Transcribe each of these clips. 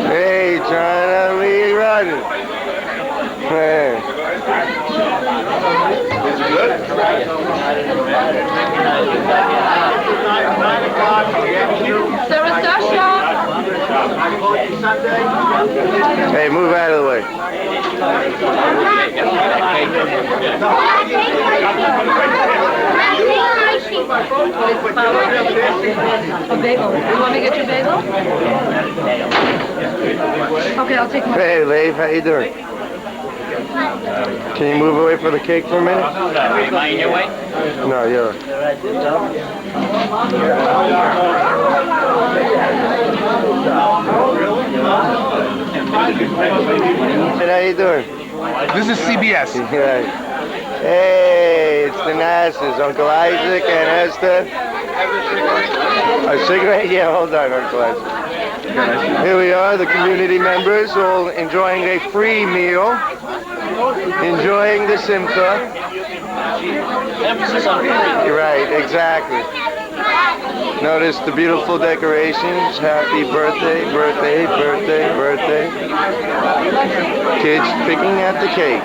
Hey, China, where you running? Hey. Hey, move out of the way. A bagel. You want me to get you a bagel? Okay, I'll take one. Hey, Lev, how you doing? Can you move away from the cake for a minute? Am I in your way? No, you're. Hey, how you doing? This is CBS. Right. Hey, it's the Nasses, Uncle Isaac and Esther. A cigarette? Yeah, hold on, Uncle Isaac. Here we are, the community members, all enjoying a free meal, enjoying the Simcha. Emphasis on free. Right, exactly. Notice the beautiful decorations. Happy birthday, birthday, birthday, birthday. Kids picking at the cake.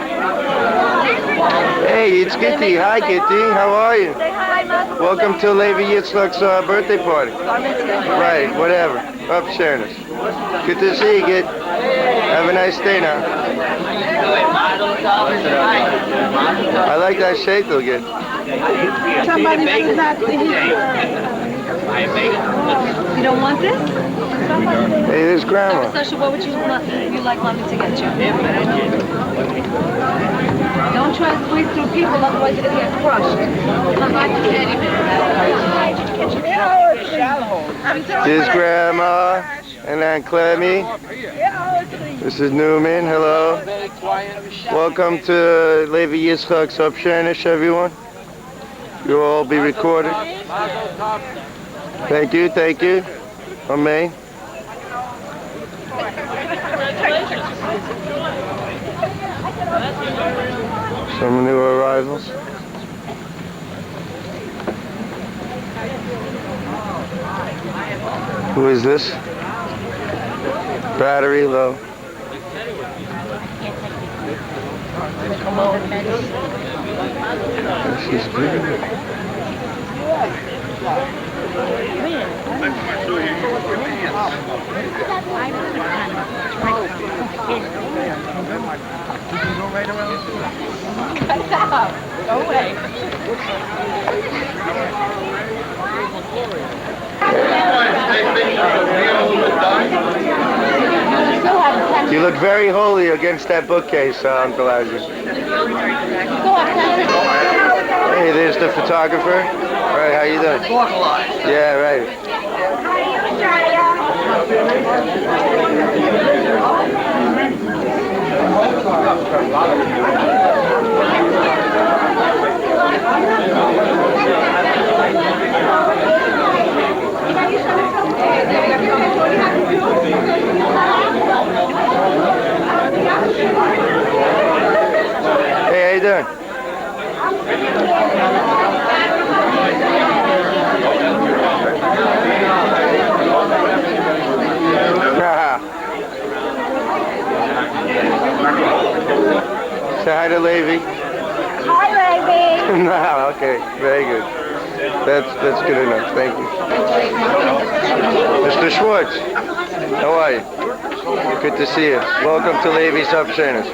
Hey, it's Kitty. Hi, Kitty. How are you? Welcome to Levy Yitzchak's birthday party. Right, whatever. Upsheren. Good to see you, kid. Have a nice day now. I like that shade, though, kid. Somebody who's not You don't want this? Hey, there's Grandma. Sasha, what would you like mommy to get you? Don't try to squeeze through people, otherwise you're going to get crushed. Come back to There's Grandma and Aunt Clemmy. This is Newman. Hello. Welcome to Levy Yitzchak's Upsheren, everyone. You'll all be recorded. Thank you, thank you. Amen. Some new arrivals. Who is this? Battery low. She's good. Go away. You look very holy against that bookcase, Uncle Isaac. Hey, there's the photographer. All right, how you doing? Yeah, right. Hey, how you doing? Say hi to Levy. Hi, Levy. No, okay, very good. That's good enough. Thank you. Mr. Schwartz, how are you? Good to see you. Welcome to Levy's Upsheren.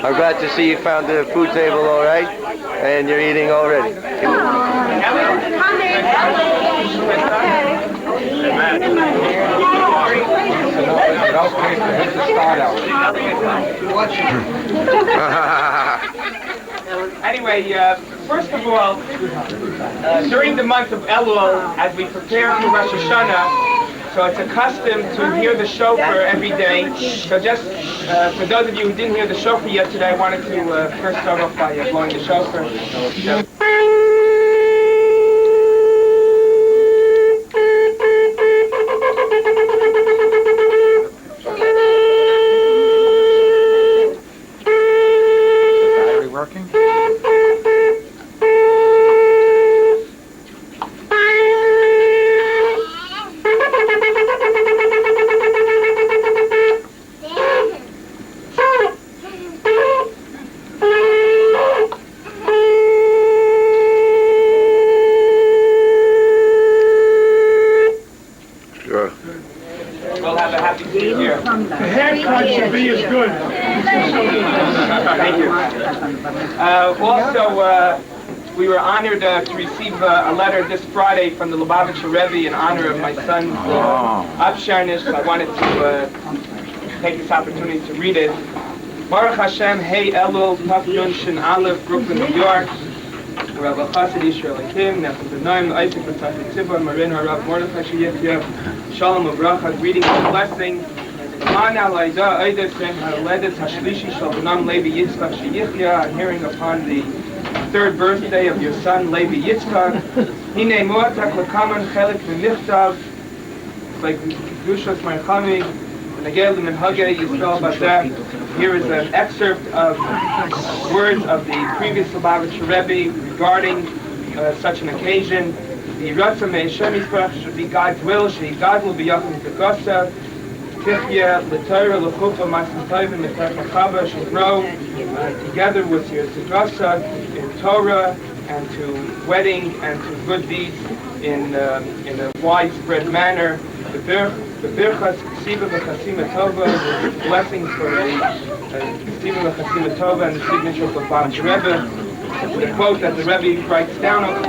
I'm glad to see you found the food table all right, and you're eating already. Anyway, first of all, during the month of Elul, as we prepare for Rosh Hashanah, so it's a custom to hear the shofar every day. So just for those of you who didn't hear the shofar yesterday, I wanted to first start off by blowing the shofar. Thank you. Also, we were honored to receive a letter this Friday from the Lubavitcher Rebbe in honor of my son's Upsheren. So I wanted to take this opportunity to read it. Baruch Hashem, Hey Elul, Tafyun Shin Aleph, Brooklyn, New York. Rabbi Chassid Yisrael Hakim, Nefesh B'Noim, Isaac B'Tach Tzibah, Marin Harav Mordechai Sheyechyev, Shalom Uvracha, greetings and blessing. Man Alayda Eides Sem Haledet Hashlishi Shal B'Nam Levy Yitzchak Sheyichya, I'm hearing upon the third birthday of your son Levy Yitzchak. Hine Moatak Lakaman Chelik V'Nichtav, it's like Gushas Marchami, Nagel Minhage Yisrael Bazeh. Here is an excerpt of words of the previous Lubavitcher Rebbe regarding such an occasion. The Ratzah Me'Hashem Yisparach should be God's will, God will be Yachim Tegosa, Tichya, L'Torah, L'Chuppah, Masim Tovim, L'Tech L'Chava, should grow together with your Tegosa in Torah and to wedding and to good deeds in a widespread manner. The Birchas Ksiva V'Chasima Tova, blessings for the Ksiva V'Chasima Tova and the signature of the Lubavitcher Rebbe. The quote that the Rebbe brings down, the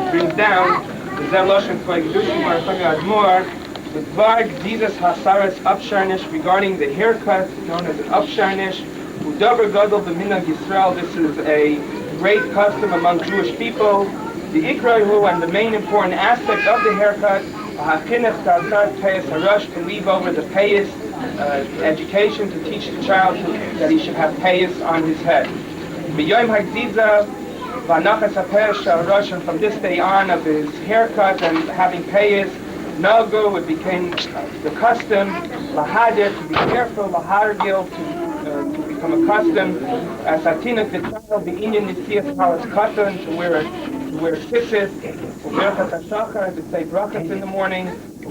Zeloshen Kvay Gedushim Marachami Admor, the Dvar Jesus Hasaras Upsharnish regarding the haircut known as an Upsharnish, Udaber Gadol B'Minag Yisrael. This is a great custom among Jewish people. The Ikrahu and the main important aspect of the haircut, to leave over the payas, education to teach the child that he should have payas on his head. And from this day on of his haircut and having payas, Nago, it became the custom, Lahadir, to be careful, Lahargil, to become accustomed, as Atinat the child, the Indian Nisias Palas Katan, to wear tzitzis, and to say brachas in the morning, and to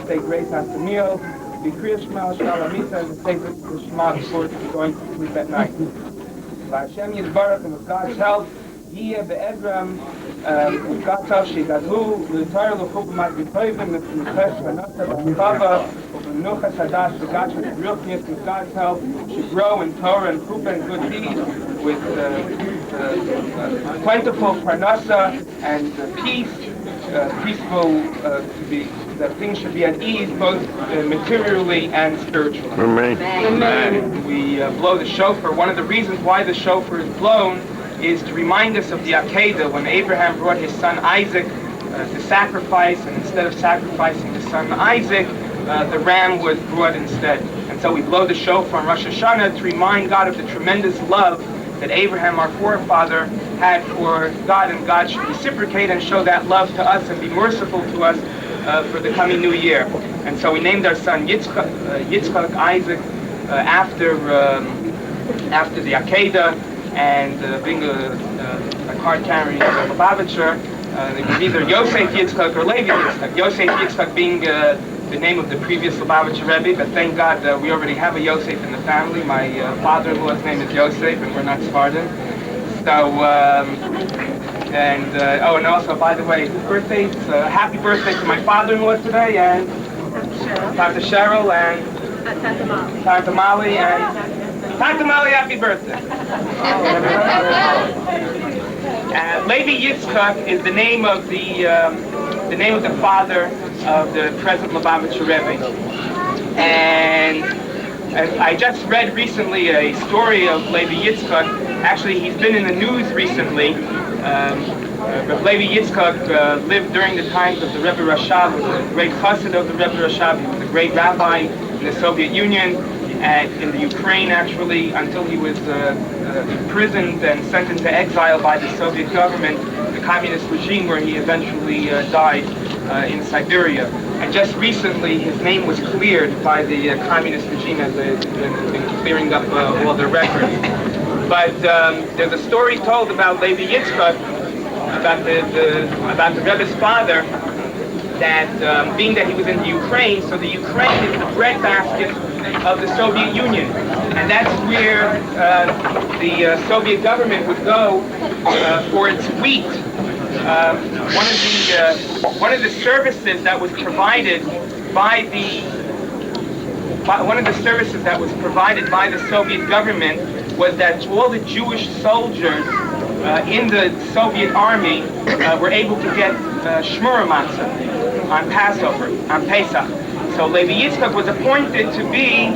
say grace after meal, be Kriya Shema Shalamita, and to say the Shema before going to sleep at night. Hashem Yisbarach, and with God's help, Yiyeh be'edram, with God's help, Shegadhu, L'Torah L'Chuppah Mat B'Tovim, L'Fnechesh V'Nasa B'Chava, V'Menuchas Hadash V'Gach V'Ruchnias, with God's help, should grow in Torah and Chuppah and good deeds, with plentiful parnasa and peaceful, that things should be at ease, both materially and spiritually. Amen. We blow the shofar. One of the reasons why the shofar is blown is to remind us of the Akedah, when Abraham brought his son Isaac to sacrifice, and instead of sacrificing his son Isaac, the ram was brought instead. And so we blow the shofar on Rosh Hashanah to remind God of the tremendous love that Abraham, our forefather, had for God, and God should reciprocate and show that love to us and be merciful to us for the coming new year. And so we named our son Yitzchak Isaac after the Akedah, and being a card carrying Lubavitcher, it was either Yosef Yitzchak or Levy Yitzchak. Yosef Yitzchak being the name of the previous Lubavitcher Rebbe, but thank God we already have a Yosef in the family. My father-in-law's name is Yosef, and we're not Spartan. So, and also, by the way, birthdays, happy birthday to my father-in-law today, and Tante Cheryl, and Tante Molly, and Tante Molly, happy birthday. Levy Yitzchak is the name of the father of the present Lubavitcher Rebbe. And I just read recently a story of Levy Yitzchak. Actually, he's been in the news recently. Levy Yitzchak lived during the times of the Rebbe Rashav, was a great chassid of the Rebbe Rashav. He was a great rabbi in the Soviet Union, and in the Ukraine actually, until he was imprisoned and sent into exile by the Soviet government, the communist regime, where he eventually died in Siberia. And just recently, his name was cleared by the communist regime, as they've been clearing up all their records. But there's a story told about Levy Yitzchak, about the Rebbe's father, that being that he was in the Ukraine, so the Ukraine is the breadbasket of the Soviet Union, and that's where the Soviet government would go for its wheat. One of the services that was provided by one of the services that was provided by the Soviet government was that all the Jewish soldiers in the Soviet army were able to get shmura matzah on Passover, on Pesach. So Levy Yitzchak was appointed to be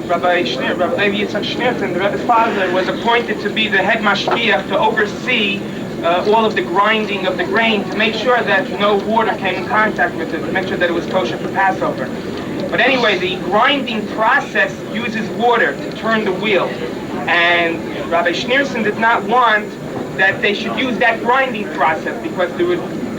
Rabbi Levy Yitzchak Schneerson, the Rebbe's father, was appointed to be the head mashgiach to oversee all of the grinding of the grain to make sure that no water came in contact with it, to make sure that it was kosher for Passover. But anyway, the grinding process uses water to turn the wheel. And Rabbi Schneerson did not want that they should use that grinding process because there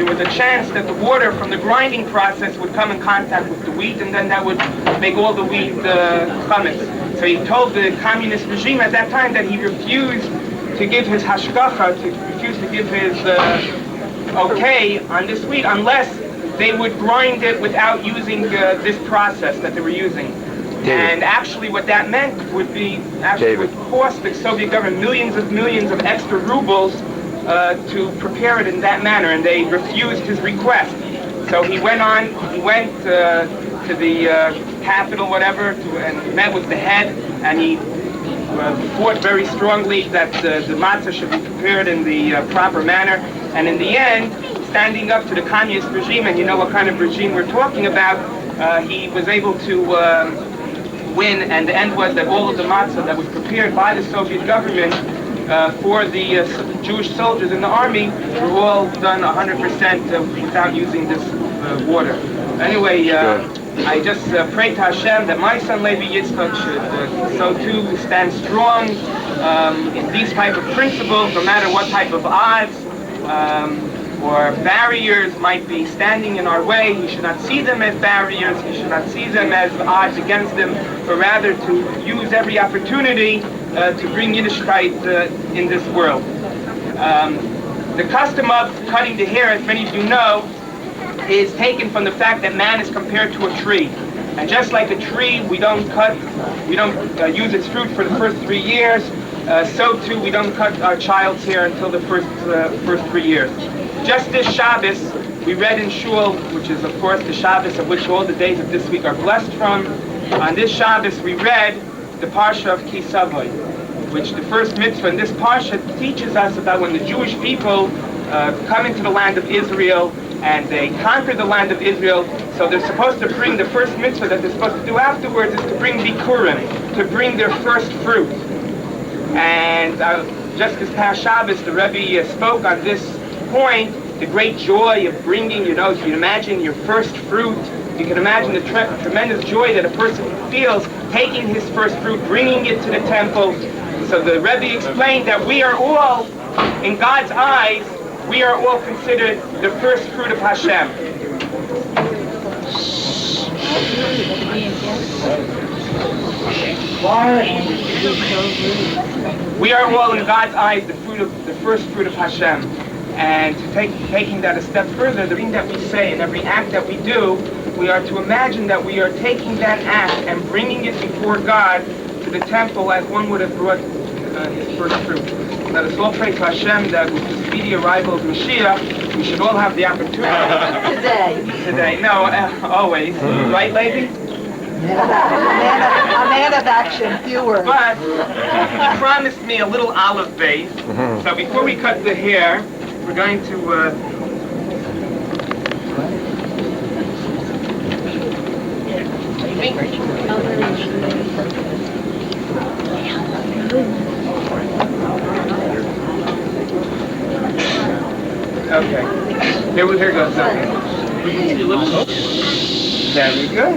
was a chance that the water from the grinding process would come in contact with the wheat, and then that would make all the wheat chametz. So he told the communist regime at that time that he refused to give his hashgacha, refused to give his okay on this wheat unless they would grind it without using this process that they were using. And actually what that meant would would cost the Soviet government millions of extra rubles to prepare it in that manner, and they refused his request. So he went to the capital, whatever, and met with the head, and he fought very strongly that the matzah should be prepared in the proper manner. And in the end, standing up to the communist regime, and you know what kind of regime we're talking about, he was able to win, and the end was that all of the matzah that was prepared by the Soviet government for the Jewish soldiers in the army were all done 100% without using this water. Anyway, I just pray to Hashem that my son Levy Yitzchak should so too stand strong in these type of principles, no matter what type of odds or barriers might be standing in our way. He should not see them as barriers, he should not see them as odds against them, but rather to use every opportunity to bring Yiddishkeit in this world. The custom of cutting the hair, as many of you know, is taken from the fact that man is compared to a tree. And just like a tree, we don't use its fruit for the first 3 years, so too we don't cut our child's hair until the first 3 years. Just this Shabbos, we read in Shul, which is of course the Shabbos of which all the days of this week are blessed from. On this Shabbos we read the Parsha of Ki Savoy, which the first mitzvah in this Parsha teaches us about when the Jewish people come into the land of Israel and they conquer the land of Israel. So they're supposed to bring, the first mitzvah that they're supposed to do afterwards is to bring bikurim, to bring their first fruit. And just this past Shabbos, the Rebbe spoke on this point, the great joy of bringing, you can imagine your first fruit. You can imagine the tremendous joy that a person feels taking his first fruit, bringing it to the temple. So the Rebbe explained that we are all, in God's eyes, we are all considered the first fruit of Hashem. We are all, in God's eyes, the first fruit of Hashem. And taking that a step further, the thing that we say and every act that we do, we are to imagine that we are taking that act and bringing it before God to the temple as one would have brought his first fruit. Let us all pray to Hashem that with the speedy arrival of Mashiach, we should all have the opportunity. Today. No, always. Right, Levy? A man of action, few words. But he promised me a little olive base. So before we cut the hair, we're going to okay. Here goes something. Very good.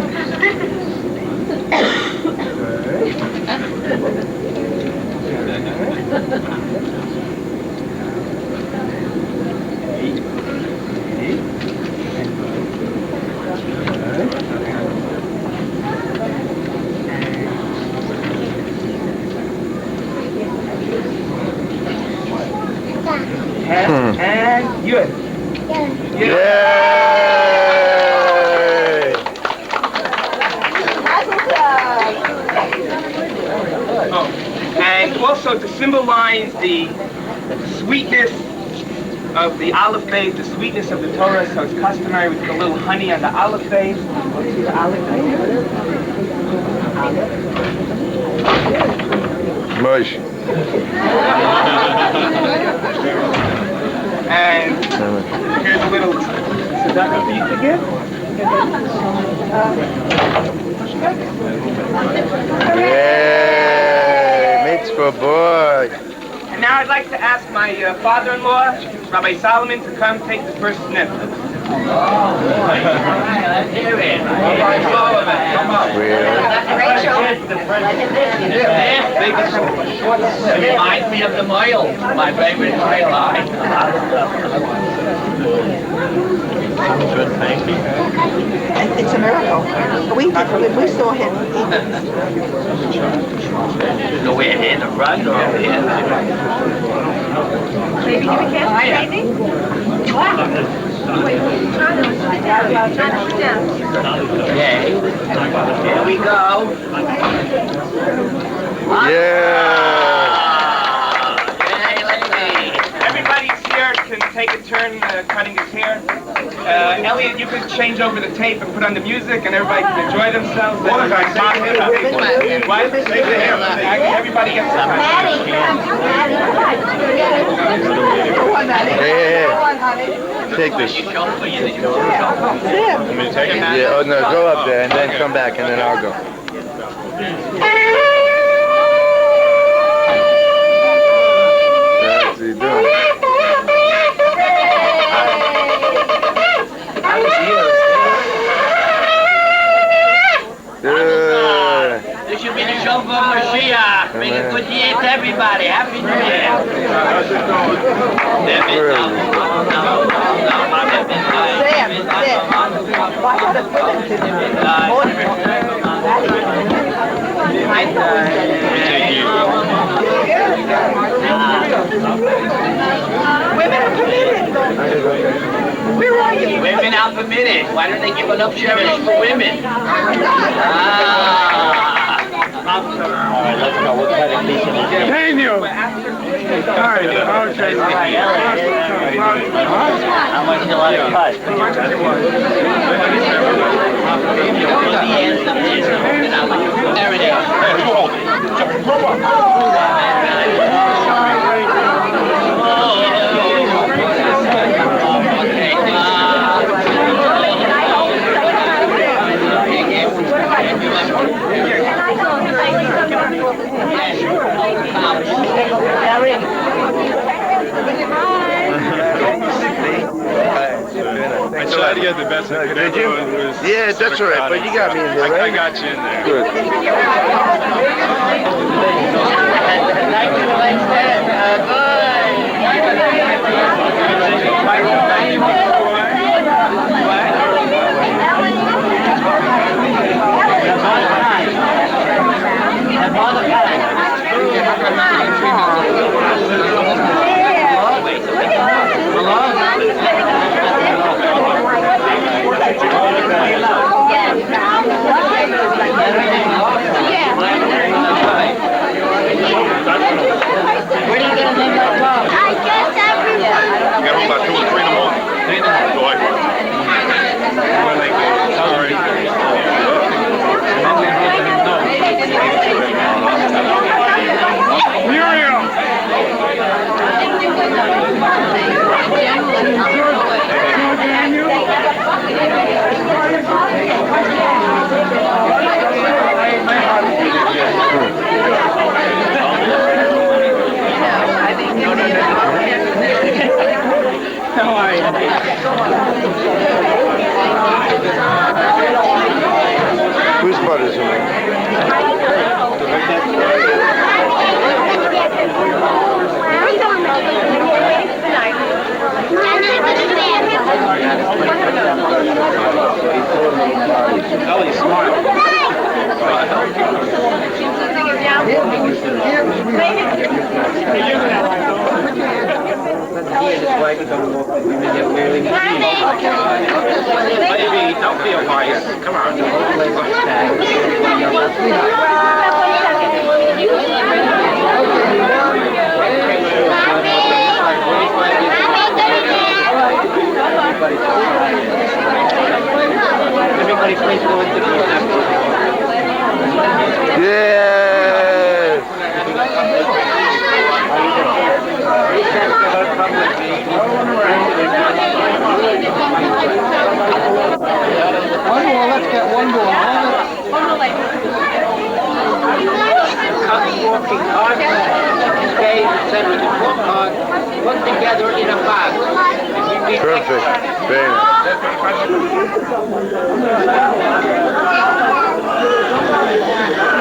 And Yud. Yay! Oh, and also to symbolize the sweetness of the olive base, the sweetness of the Torah, so it's customary we put a little honey on the olive base. See the olive base? Mush. And here's a little tzedakah for you to give. Yay, mitzvah boy. And now I'd like to ask my father-in-law, Rabbi Solomon, to come take the first sniff. Reminds me of the moil, my favorite moil. Good, thank you. It's a miracle. We saw him eat it. Go in the front or over here? Baby, give me a kiss, baby. Wait, China, sit down. China, sit down. Okay. Here we go. Yeah. Hey, Levy. Everybody's here can take a turn cutting his hair. Elliot, you can change over the tape and put on the music, and everybody can enjoy themselves. What? Save the hair. Everybody gets some. Hey. Take this. Sam. Yeah, oh no, go up there and then come back and then I'll go. That's what you doing. This should be the show for Mashiach. Bring a good year to everybody. Happy New Year. Why not a women to Women are permitted. Where are you? Women are permitted. Why don't they give enough cherish for women? All right, let's go. We'll try to keep it. Daniel! All right, okay. How much you like to cut? There it is. I tried to get the best I could. Did you? Yeah, that's all right, but you got me in there, right? I got you in there. Good. Got home about 2 or 3 in the morning. Whose butt is it? Ellie's smart. Baby, don't be a vice. Come on. let's get one more. Walking cards, spades, etc. Four cards put together in a box. Perfect. Bang.